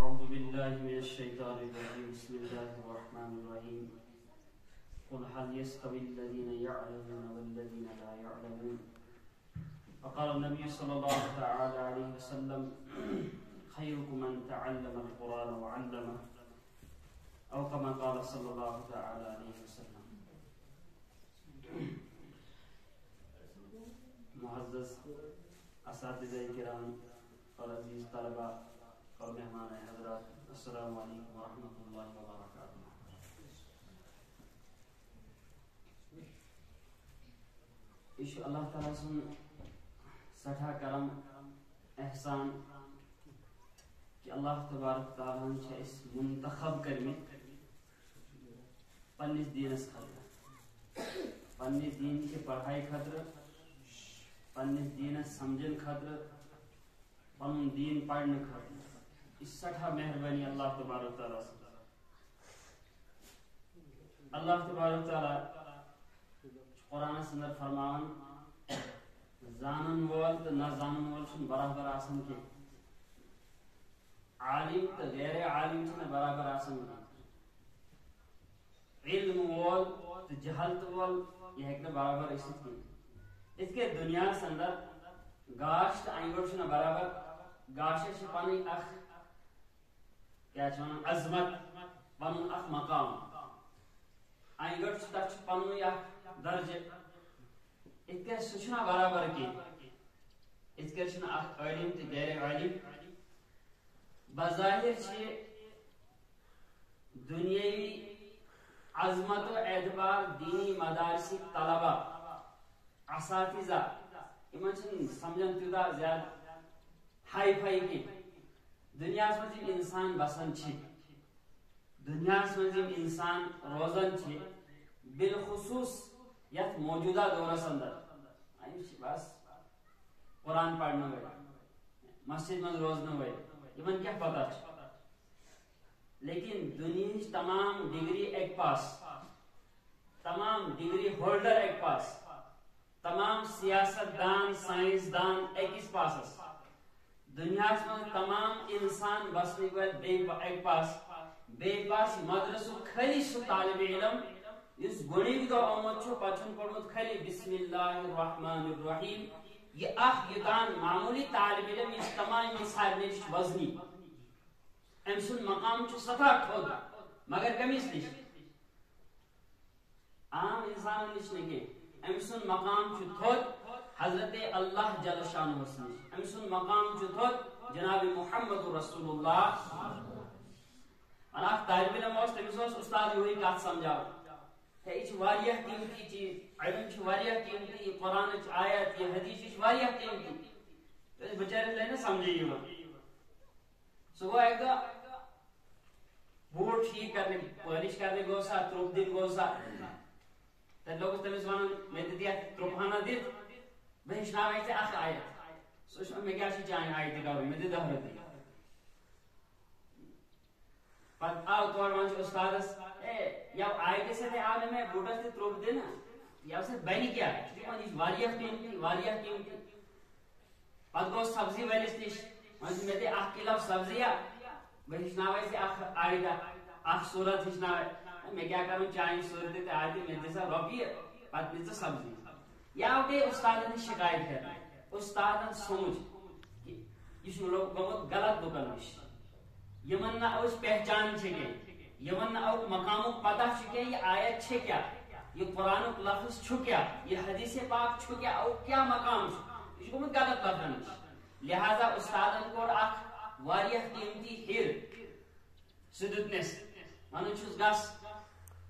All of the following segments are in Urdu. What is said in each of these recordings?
أعوذ بالله من الشيطان الرجيم بسم الله الرحمن الرحيم قل هل يستوي الذين يعلمون والذين لا يعلمون فقال النبي صلى الله تعالى عليه وسلم خيركم من تعلم القرآن وعلمه أو كما قال صلى الله تعالى عليه وسلم. معزز اساتذہ کرام اور عزیز طلبہ اور مہمان حضرات، السلام علیکم ورحمۃ اللہ وبرکاتہ. یہ اللہ تعالیٰ سن سٹھا کرم احسان کہ اللہ تبارک تعالیٰ اس منتخب کرمت پنس دینس خاطر، پنس دین کی پڑھائی خاطر، پنس دینس سمجھن خاطر، پن دین پڑھنے خاطر. اس سٹھا مہربانی اللہ تبارک تعالیٰ سے. اللہ تبارک تعالیٰ قرآن اندر فرمان زانن وول تو نہ زانن وول برابر آسان کی، عالم تو غیر عالم برابر آسان کی، علم وول تو جہلت وول یہ ہیکہ برابر اسد کی. اس کے دنیا اندر گاش تو اینگڑ برابر، گاش پنی اخ کیا عظمت، پن اخ مقام، اینگڑ تک پن اخ درجہ، اتھ سہ برابر کی. اتھ اخ عالم تو غیر عالم. بظاہر دنیاوی عظمت و اعتبار دینی مدارس طلبہ اساتذہ ان سمجھن تیوتا زیادہ ہائی فائی کی. دنیا من انسان بسان، دنیا من انسان روزان، بالخصوص یت موجودہ دورس اندر بس قرآن پڑھنے ول، مسجد من روزنے ول، ان کیا پتہ. لیکن دنیا تمام ڈگری ایک پاس، تمام ڈگری ہولڈر ایک پاس، تمام سیاست دان سائنس دان ایکس پاسس. دنیا میں تمام انسان بسنے کو ایک پاس، بے پاس مدرسہ خالی سہ طالب علم اس گنیک دہ آمت پتہ پڑھمت خالی بسم اللہ الرحمن الرحیم. یہ اخ یوتان معمولی طالب علم اس تمام سارے وزنی، ام سن مقام سطح تھود مگر کمس نش، عام انسان نش نہیں. ام سن مقام تھود حضرت اللہ جل شانہ نش. ام سن مقام تھود جناب محمد رسول اللہ. اخ طالب علم تمس استاد یہ کت سمجھاو یہ قیمتی چیز، علم قیمتی، یہ قرآن آیت یہ حدیث قیمتی، بچارے لے نا سمجھے. سہ گو ایک دہ بوٹ ٹھیک کرنے پالش کرنے گو سا، تروپ دن گو سا، تب لوگ تمس ون مے دیا تروپانہ دت بہ ہچن اخ آیت. سہ مے کیا چانہ آیت کرو مے دہ رۄپیہِ. پتہ آو تور ون استادس یو آیتہ سۭتۍ آو نہٕ مےٚ بوٹس تہِ تروپ دِنہٕ، یو سۭتۍ بنہِ کیٛاہ؟ یہِ قیمتی واریاہ قیمتی. پتہ گوٚو سبزی وٲلِس نِش، وۄنۍ مےٚ دِ 1 کِلو سبزیہ، بہٕ ہیٚچھناوے ژےٚ اکھ آیتہ اکھ صوٗرت ہیٚچھناوے. مےٚ کیٛاہ کَرُن چانہِ صوٗرتہِ تہٕ آیتہِ، مےٚ دِ سا رۄپیہِ پتہٕ دِ ژٕ سبزی. یہِ آو بیٚیہِ اُستادن نِش شکایت کرنہِ. اُستادن سوٗنٛچ کہِ یہِ چھُ گوٚمُت غلط لُکن نِش، یمن نہ اس پہچان کینٛہہ، یمن نہ اک مقامک پتہ کینٛہہ، یہ آیت کیا، یہ قرآنک لفظ کیا، یہ حدیث پاک کیا، او کیا مقام یہ گوٚمُت غلط لفظن نش. لہذا استادن کوٚر اکھ واریاہ قیمتی ہیر سہ دِتنس، ونان چھُس گژھ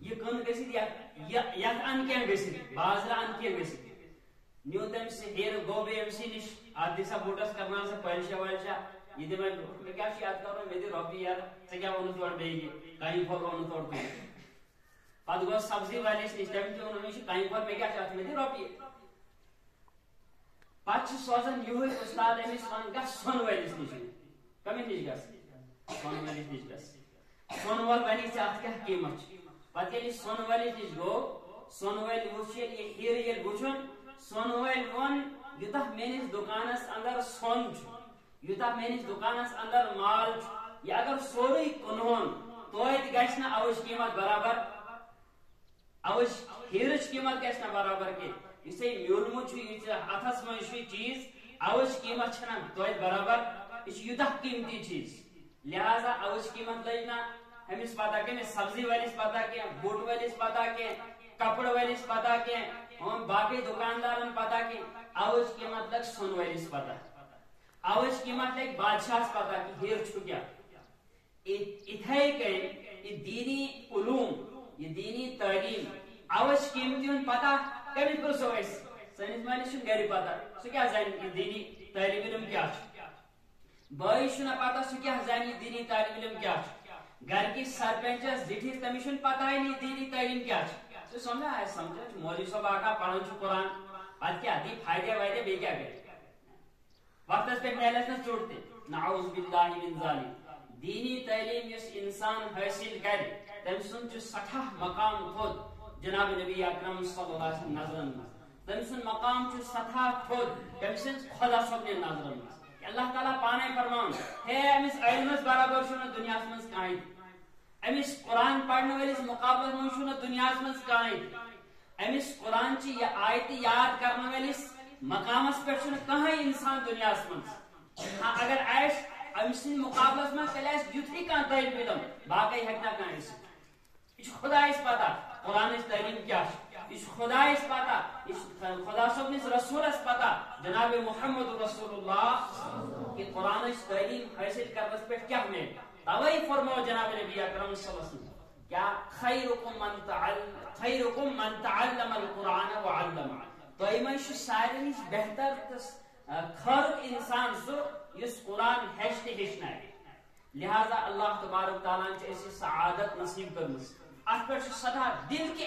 یہ کٕن گٔژھِتھ یتھ ان کینٛہہ گٔژھِتھ، بازرٕ ان کینٛہہ گٔژھِتھ. نیوٗ تٔمۍ سُہ ہیر، گوٚو بیٚیہِ أمۍ سٕے نِش، اتھ دِ سا بوٹس کرناو سا پٲلشا وٲلشا. یہ دے میں کیا یاد کرو، مے دِ رۄپیہِ یار، ژےٚ کیٛاہ ووٚنُتھ یورٕ بیٚیہِ کَنہِ پھوٚل ووٚنُتھ اورٕ تُہۍ. پتہٕ گوٚو سبزی وٲلِس نِش، تٔمۍ تہِ ووٚنُن یہِ چھُ کَنہِ پھوٚل، مےٚ کیٛاہ چھُ اتھ، مے دِ رۄپیہِ. پتہٕ چھُ سوزان یِہوے استاد أمِس ون گژھ سۄنہٕ وٲلِس نِش. کٔمِس نِش گژھ؟ سۄنہٕ وٲلِس نِش گژھ. سۄنہٕ وول ونہِ ژےٚ اتھ کیٛاہ قیٖمت چھُ. پتہٕ ییٚلہِ سۄنہٕ وٲلِس نِش گوٚو، سۄنہٕ وٲلۍ وٕچھ ییٚلہِ یہِ ہیٖرٕ ییٚلہِ وٕچھُن، سۄنہٕ وٲلۍ ووٚن یوٗتاہ میٲنِس دُکانس اندر سۄن چھُ، یوٗتاہ میٲنِس دُکانس اندر مال چھُ، یہ اگر سوری کنون تویت گشنا اوش قیمت برابر اوش ہیرچ قیمت گشنا برابر کے اسے میولمو چھو یہ اتھس میں چھو چیز اوش قیمت چھنا تویت برابر اس یوتہ قیمتی چیز لہذا اوش قیمت لجنا ہمیں پتا کہ سبزی والی پتا کہ بوٹ والی پتا کہ کپڑ والی پتا کہ ہم باقی دکاندارن پتا کہ اوش قیمت لگ سون والی پتا اوش قیمت لگ بادشاہ پتا کہ ہیر چھو کیا اتھائی کہیں یہ دینی علوم یہ دینی تعلیم اوش قیمتی ان پتا کبھی پرسو ایس سنیز مانی شن گری پتا سو کیا زین دینی تعلیم علم کیا بائی شنا پتا سو کیا زین دینی تعلیم علم کیا گھر کی سرپنچس زٹھیس تمیشن پتا ہی نہیں دینی تعلیم کیا تو سمجھا ہے سمجھا مولوی صاحب آقا پڑھن چھو قرآن بات کیا دی فائدے وائدے بے کیا گئے وقت اس پہ محلت نہ چھوڑتے نعوذ باللہ من ذالک دینی تعلیم اس انسان حاصل کرے تم سن جو سٹھا مقام خود جناب نبی اکرم صلی اللہ علیہ وسلم نظرن تم سن مقام جو سٹھا خود تم سن خدا سب نے نظرن اللہ تعالیٰ پانے فرمان ہے امس علمس برابر شنہ دنیا مز کائیں امس قرآن پڑھنے والس مقابلس من شنہ دنیا مز کائیں امس قرآن چی یہ آیت یاد کرنے والس مقامس پہ شنہ کہیں انسان دنیا مز ہاں اگر ایس امس مقابلس میں کلیس یتھی کان تعلیم علم باقی ہکنا کائیں اس خدا اس پتا قرآن اس تعلیم کیا اس خدا اس پتا اس خدا سب نے رسول اس پتا جناب محمد رسول اللہ کہ قرآن اس تعلیم حاصل کرنے پر کیا میں توئی فرماؤ جناب نبی اکرم صلی اللہ علیہ وسلم کیا خیرکم من تعلم القرآن وعلم تو ایمان شو سارے بہتر خرق انسان سو اس قرآن ہشت ہشنا ہے لہذا اللہ تبارک تعالیٰ نے ایسی سعادت نصیب کرنے اس پر سدا دل کی